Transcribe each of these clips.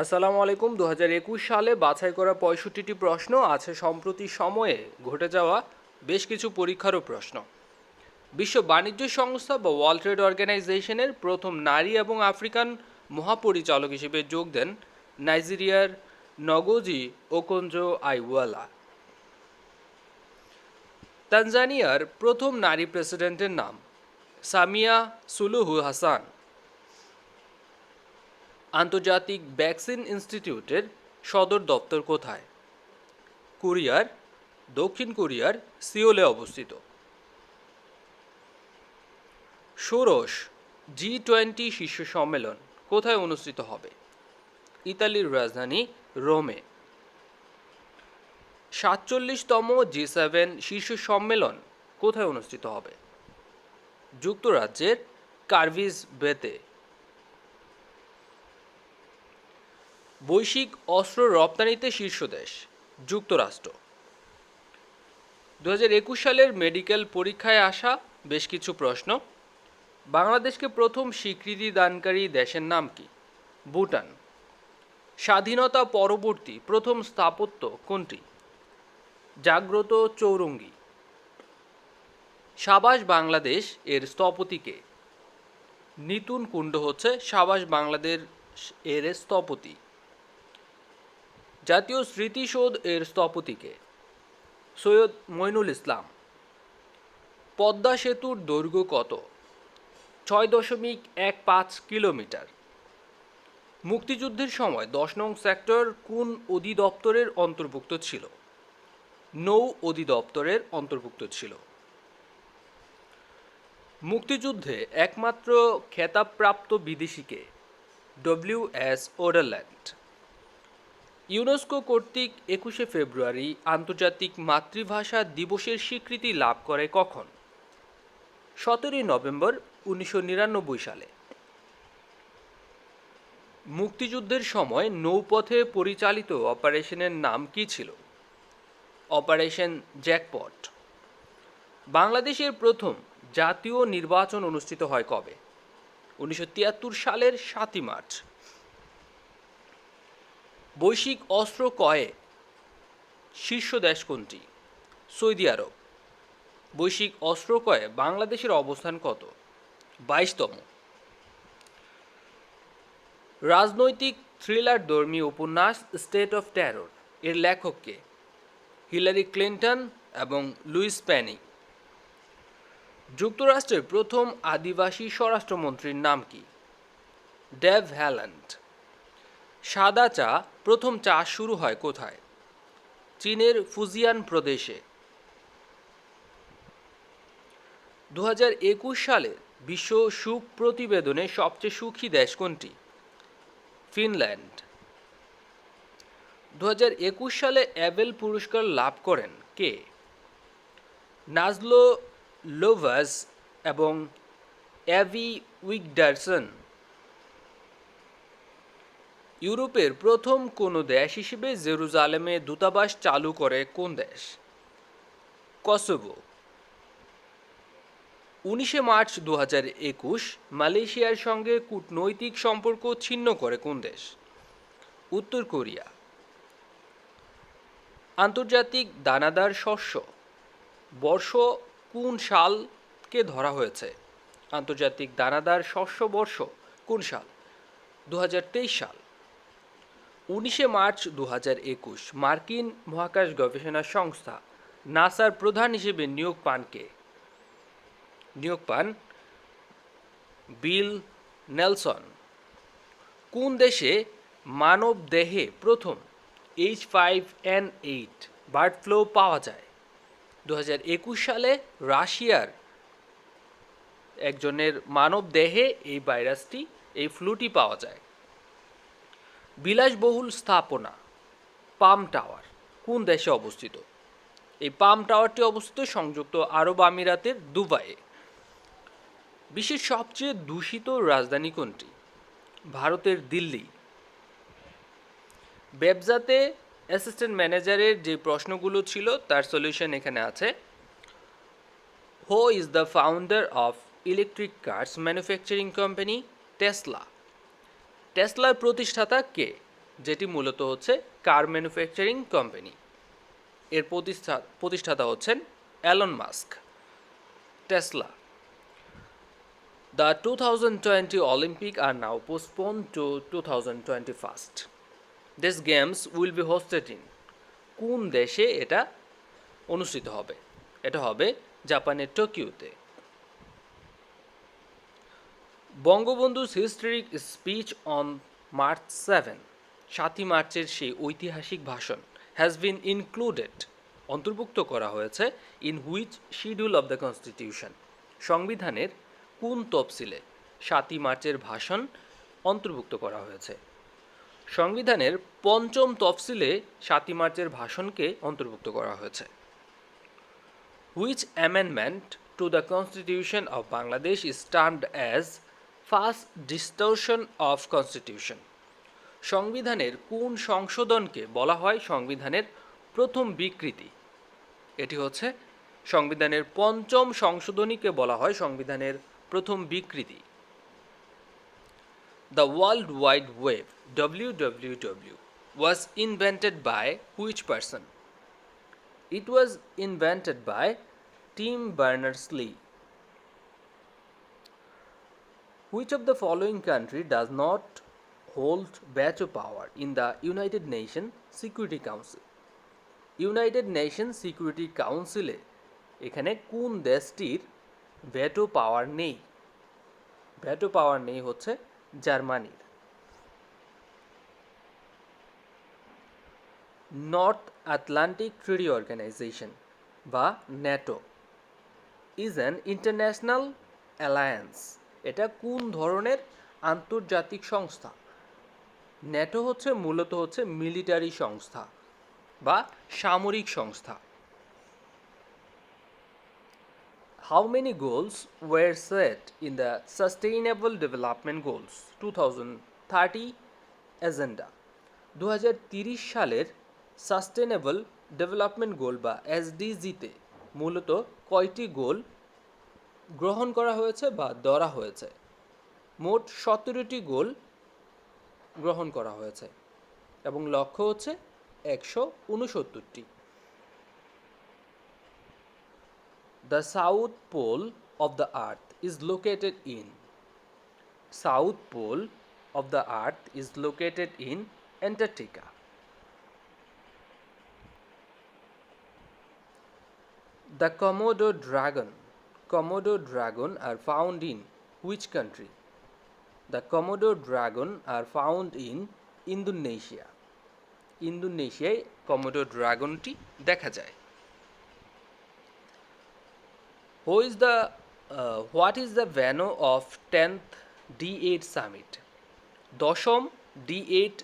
আসসালামু আলাইকুম। 2021 সালে বাছাই করা 65টি প্রশ্ন আছে সম্প্রতি সময়ে ঘটে যাওয়া বেশ কিছু পরীক্ষারও প্রশ্ন। বিশ্ব বাণিজ্য সংস্থা বা ওয়ার্ল্ড ট্রেড অর্গানাইজেশনের প্রথম নারী এবং আফ্রিকান মহাপরিচালক হিসেবে যোগ দেন নাইজেরিয়ার নগোজি ওকোনজো আইওয়ালা। তানজানিয়ার প্রথম নারী প্রেসিডেন্টের নাম সামিয়া সুলুহু হাসান। আন্তর্জাতিক ভ্যাকসিন ইনস্টিটিউটের সদর দপ্তর কোথায়? কোরিয়ার, দক্ষিণ কোরিয়ার সিওলে অবস্থিত। ষোড়শ G20 শীর্ষ সম্মেলন কোথায় অনুষ্ঠিত হবে? ইতালির রাজধানী রোমে। 47তম G7 শীর্ষ সম্মেলন কোথায় অনুষ্ঠিত হবে? যুক্তরাজ্যের কার্ভিস বেতে। বৈশ্বিক অস্ত্র রপ্তানিতে শীর্ষ দেশ যুক্তরাষ্ট্র। 2021 সালের মেডিকেল পরীক্ষায় আসা বেশ কিছু প্রশ্ন। বাংলাদেশকে প্রথম স্বীকৃতি দানকারী দেশের নাম কি? ভুটান। স্বাধীনতা পরবর্তী প্রথম স্থাপত্য কোনটি? জাগ্রত চৌরঙ্গী। সাবাস বাংলাদেশ এর স্থপতি কে? নিতুন কুণ্ড হচ্ছে সাবাস বাংলাদেশ এর স্থপতি। জাতীয় স্মৃতিসৌধ এর স্থপতি কে? সৈয়দ মইনুল ইসলাম। পদ্মা সেতুর দৈর্ঘ্য কত? 6.15 কিলোমিটার। মুক্তিযুদ্ধের সময় 10 নং সেক্টর কোন অধিদপ্তরের অন্তর্ভুক্ত ছিল? নৌ অধিদপ্তরের অন্তর্ভুক্ত ছিল। মুক্তিযুদ্ধে একমাত্র খেতাবপ্রাপ্ত বিদেশিকে? ডব্লিউ.এস. ওডারল্যান্ড। ইউনেস্কো কর্তৃক 21শে ফেব্রুয়ারি আন্তর্জাতিক মাতৃভাষা দিবসের স্বীকৃতি লাভ করে কখন? 17 নভেম্বর 1999 সালে। মুক্তিযুদ্ধের সময় নৌপথে পরিচালিত অপারেশনের নাম কী ছিল? Operation jackpot. বাংলাদেশের প্রথম জাতীয় নির্বাচন অনুষ্ঠিত হয় কবে? 1973 সালের 7 মার্চ। বৈশ্বিক অস্ত্র ক্রয়ে শীর্ষ দেশ কোনটি? সৌদি আরব। বৈশ্বিক অস্ত্র ক্রয়ে বাংলাদেশের অবস্থান কত? 22তম। রাজনৈতিক থ্রিলারধর্মী উপন্যাস স্টেট অফ টেরর এর লেখক কে? হিলারি ক্লিন্টন এবং লুইস পেনি। যুক্তরাষ্ট্রের প্রথম আদিবাসী স্বরাষ্ট্রমন্ত্রীর নাম কি? Dave Holland. সাদা চা প্রথম চাষ শুরু হয় কোথায়? চীনের ফুজিয়ান প্রদেশে। 2021 সালের বিশ্ব সুখ প্রতিবেদনে সবচেয়ে সুখী দেশ কোনটি? ফিনল্যান্ড। 2021 সালে অ্যাবেল পুরস্কার লাভ করেন কে? নাজলো লোভাস এবং অ্যাভি উইগডারসন। ইউরোপের প্রথম কোনো দেশ হিসেবে জেরুজালেমে দূতাবাস চালু করে কোন দেশ? কসোভো। 19 মার্চ 2021 মালয়েশিয়ার সঙ্গে কূটনৈতিক সম্পর্ক ছিন্ন করে কোন দেশ? উত্তর কোরিয়া। আন্তর্জাতিক দানাদার শস্য বর্ষ কোন সালকে ধরা হয়েছে? আন্তর্জাতিক দানাদার শস্য বর্ষ কোন সাল? 2023 সাল। 19 মার্চ 2021 মার্কিন মহাকাশ গবেষণা সংস্থা নাসার প্রধান হিসেবে নিয়োগ পান কে? নিয়োগ পান বিল নেলসন। কোন দেশে মানব দেহে প্রথম H5N8 বার্ড ফ্লু পাওয়া যায়? 2021 সালে রাশিয়ার একজনের মানব দেহে এই ভাইরাসটি এই ফ্লুটি পাওয়া যায়। বিলাসবহুল স্থাপনা পাম টাওয়ার কোন দেশে অবস্থিত? এই পাম টাওয়ারটি অবস্থিত সংযুক্ত আরব আমিরাতের দুবাইয়ে। বিশ্বের সবচেয়ে দূষিত রাজধানী কোনটি? ভারতের দিল্লি। ব্যবসাতে অ্যাসিস্ট্যান্ট ম্যানেজারের যে প্রশ্নগুলো ছিল তার সলিউশন এখানে আছে। Who is the founder of electric cars manufacturing company Tesla? টেসলার প্রতিষ্ঠাতা কে? যেটি মূলত হচ্ছে কার ম্যানুফ্যাকচারিং কোম্পানি। এর প্রতিষ্ঠাতা হচ্ছেন alone mask. Tesla. The 2020 Olympic are now postponed to 2021. These games will be hosted in কোন দেশে এটা অনুষ্ঠিত হবে? এটা হবে জাপানের টোকিওতে। বঙ্গবন্ধু's historic speech on March 7, 7 মার্চের সেই ঐতিহাসিক ভাষণ has been included, অন্তর্ভুক্ত করা হয়েছে in which schedule of the constitution, সংবিধানের কোন তফসিলে 7 মার্চের ভাষণ অন্তর্ভুক্ত করা হয়েছে? সংবিধানের পঞ্চম তফসিলে 7 মার্চের ভাষণকে অন্তর্ভুক্ত করা হয়েছে। Which amendment to the Constitution of Bangladesh is termed as first distortion of Constitution? সংবিধানের কোন সংশোধনকে বলা হয় সংবিধানের প্রথম বিকৃতি? এটি হচ্ছে সংবিধানের পঞ্চম সংশোধনীকে বলা হয় সংবিধানের প্রথম বিকৃতি। The World Wide Web (WWW) was invented by which person? It was invented by Tim Berners-Lee. Which of the following country does not hold veto power in the United Nations Security Council? United Nations Security Council এ এখানে কোন দেশটির veto পাওয়ার নেই? Veto পাওয়ার নেই হচ্ছে জার্মানির। North Atlantic treaty organization বা NATO is an international alliance. এটা কোন ধরনের আন্তর্জাতিক সংস্থা? ন্যাটো হচ্ছে মূলত হচ্ছে মিলিটারি সংস্থা বা সামরিক সংস্থা। How many goals were set in the Sustainable Development Goals 2030 Agenda? 2030 সালের সাস্টেনেবল ডেভেলপমেন্ট গোল বা এসডিজিতে মূলত কয়টি গোল গ্রহণ করা হয়েছে বা ধরা হয়েছে? মোট 17টি গোল গ্রহণ করা হয়েছে এবং লক্ষ্য হচ্ছে 169টি। The south pole of the earth is located in South pole of the earth is located in Antarctica. The Komodo dragon are found in which country? The Komodo dragon are found in Indonesia. ইন্দোনেশিয়ায় কমোডো ড্রাগনটি দেখা যায়। What is the venue of 10th D8 summit? দশম D8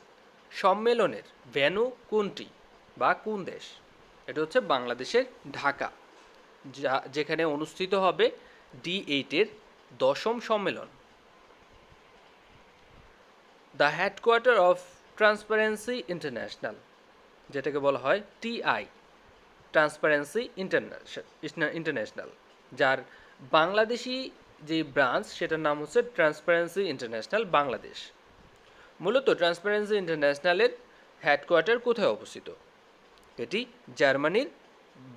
সম্মেলনের venue কোনটি বা কোন দেশ? এটা হচ্ছে বাংলাদেশের ঢাকা, যেখানে অনুষ্ঠিত হবে D8 এর দশম সম্মেলন। The headquarter of transparency international, যেটাকে বলা হয় TI, ট্রান্সপারেন্সি ইন্টারন্যাশনাল, যার বাংলাদেশি যে ব্রাঞ্চ সেটার নাম হচ্ছে ট্রান্সপারেন্সি ইন্টারন্যাশনাল বাংলাদেশ। মূলত ট্রান্সপারেন্সি ইন্টারন্যাশনালের হেডকোয়ার্টার কোথায় অবস্থিত? এটি জার্মানির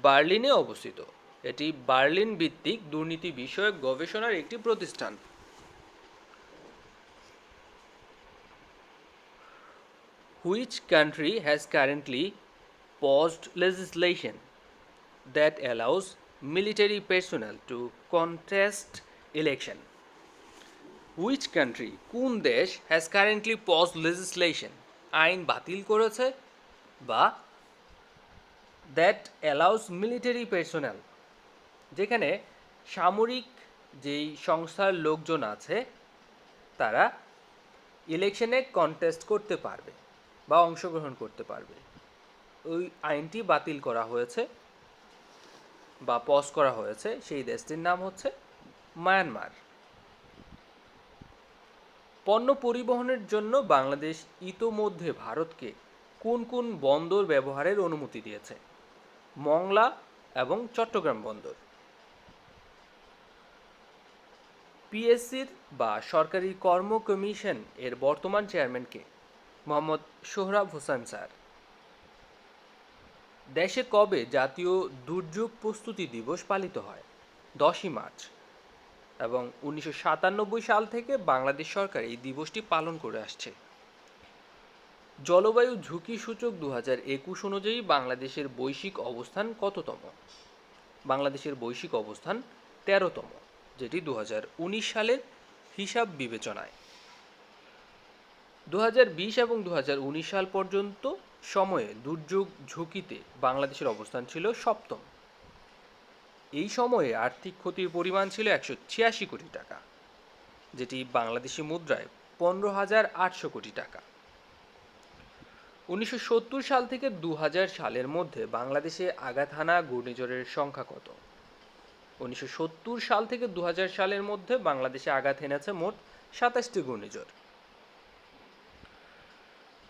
বার্লিনে অবস্থিত। এটি বার্লিন ভিত্তিক দুর্নীতি বিষয়ক গবেষণার একটি প্রতিষ্ঠান। Which country has currently paused legislation that allows military personnel to contest election? Which country, কোন দেশ has currently paused legislation, আইন বাতিল করেছে বা that allows military personnel, যেখানে সামরিক যেই সংস্থার লোকজন আছে তারা ইলেকশনে কন্টেস্ট করতে পারবে বা অংশগ্রহণ করতে পারবে, ওই আইনটি বাতিল করা হয়েছে বা পজ করা হয়েছে। সেই দেশটির নাম হচ্ছে মায়ানমার। পণ্য পরিবহনের জন্য বাংলাদেশ ইতোমধ্যে ভারতকে কোন কোন বন্দর ব্যবহারের অনুমতি দিয়েছে? মংলা এবং চট্টগ্রাম বন্দর। পিএসসির বা সরকারি কর্ম কমিশন এর বর্তমান চেয়ারম্যান কে? মোহাম্মদ সোহরাব হোসেন স্যার। দেশে কবে জাতীয় দুর্যোগ প্রস্তুতি দিবস পালিত হয়? 10ই মার্চ। এবং 1997 সাল থেকে বাংলাদেশ সরকার এই দিবসটি পালন করে আসছে। জলবায়ু ঝুঁকি সূচক 2021 অনুযায়ী বাংলাদেশের বৈশ্বিক অবস্থান কততম? বাংলাদেশের বৈশ্বিক অবস্থান 13তম, যেটি 2019 সালের হিসাব বিবেচনায়। 2020 এবং 2019 সাল পর্যন্ত সময়ে দুর্যোগ ঝুঁকিতে বাংলাদেশের অবস্থান ছিল 7ম। এই সময়ে আর্থিক ক্ষতির পরিমাণ ছিল 186 কোটি টাকা, যেটি বাংলাদেশি মুদ্রায় 15,800 কোটি টাকা। 1970 সাল থেকে 2000 সালের মধ্যে বাংলাদেশে আঘাত হানা ঘূর্ণিঝড়ের সংখ্যা কত? 1970 সাল থেকে 2000 সালের মধ্যে বাংলাদেশে আঘাত হেনেছে মোট 27টি ঘূর্ণিঝড়।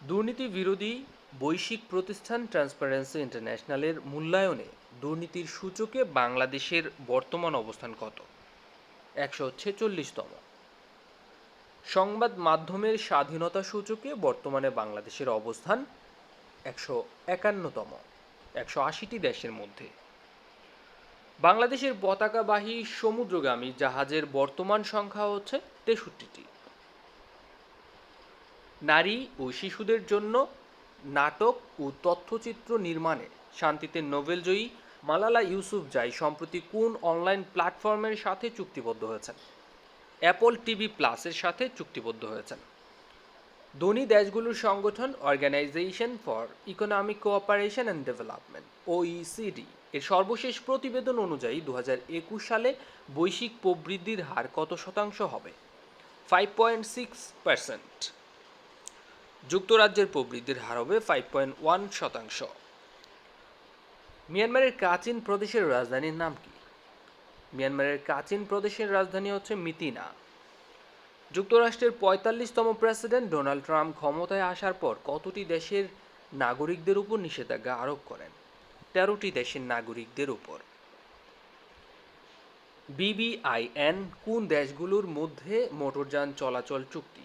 দুর্নীতি বিরোধী বৈশ্বিক প্রতিষ্ঠান ট্রান্সপারেন্সি ইন্টারন্যাশনালের মূল্যায়নে দুর্নীতির সূচকে বাংলাদেশের বর্তমান অবস্থান কত? 146তম। সংবাদ মাধ্যমের স্বাধীনতা সূচকে বর্তমানে বাংলাদেশের অবস্থান 151তম, 180টি দেশের মধ্যে। বাংলাদেশের পতাকাবাহী সমুদ্রগামী জাহাজের বর্তমান সংখ্যা হচ্ছে 63টি। নারী ও শিশুদের জন্য নাটক ও তথ্যচিত্র নির্মাণে শান্তিতে নোবেলজয়ী মালালা ইউসুফজাই সম্প্রতি কোন অনলাইন প্ল্যাটফর্মের সাথে চুক্তিবদ্ধ হয়েছেন? অ্যাপল টিভি প্লাসের সাথে চুক্তিবদ্ধ হয়েছেন। ধনী দেশগুলোর সংগঠন organisation for economic cooperation and development OECD এর সর্বশেষ প্রতিবেদন অনুযায়ী 2021 সালে বৈশ্বিক প্রবৃদ্ধির হার কত শতাংশ হবে? 5.6%। যুক্তরাজ্যের প্রবৃদ্ধির হার হবে 5.1%। মিয়ানমারের কাচিন প্রদেশের রাজধানীর নাম কি? মিয়ানমারের কাচিন প্রদেশের রাজধানী হচ্ছে মিতিনা। যুক্তরাষ্ট্রের 45তম প্রেসিডেন্ট ডোনাল্ড ট্রাম্প ক্ষমতায় আসার পর কতটি দেশের নাগরিকদের উপর নিষেধাজ্ঞা আরোপ করেন? 13টি দেশের নাগরিকদের উপর। BBIN কোন দেশগুলোর মধ্যে মোটরযান চলাচল চুক্তি?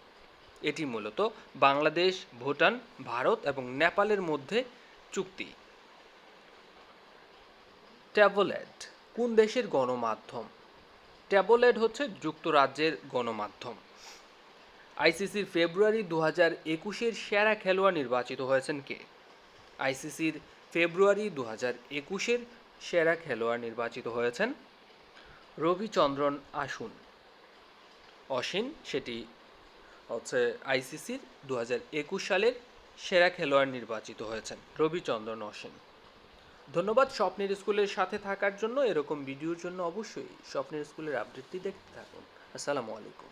এটি মূলত বাংলাদেশ, ভুটান, ভারত এবং নেপালের মধ্যে চুক্তি। ট্যাবলেট কোন দেশের গণমাধ্যম? ট্যাবলেট হচ্ছে যুক্তরাজ্যের গণমাধ্যম। আইসিসির ফেব্রুয়ারি 2021-এর সেরা খেলোয়াড় নির্বাচিত হয়েছেন কে? আইসিসির ফেব্রুয়ারি 2021-এর সেরা খেলোয়াড় নির্বাচিত হয়েছেন রবিচন্দ্রন অশ্বিন। সেটি হচ্ছে আইসিসির 2021 সালের সেরা খেলোয়াড় নির্বাচিত হয়েছেন রবিচন্দ্রন অশ্বিন। ধন্যবাদ স্বপ্নের স্কুলের সাথে থাকার জন্য। এরকম ভিডিওর জন্য অবশ্যই স্বপ্নের স্কুলের আপডেটটি দেখতে থাকুন। আসসালামু আলাইকুম।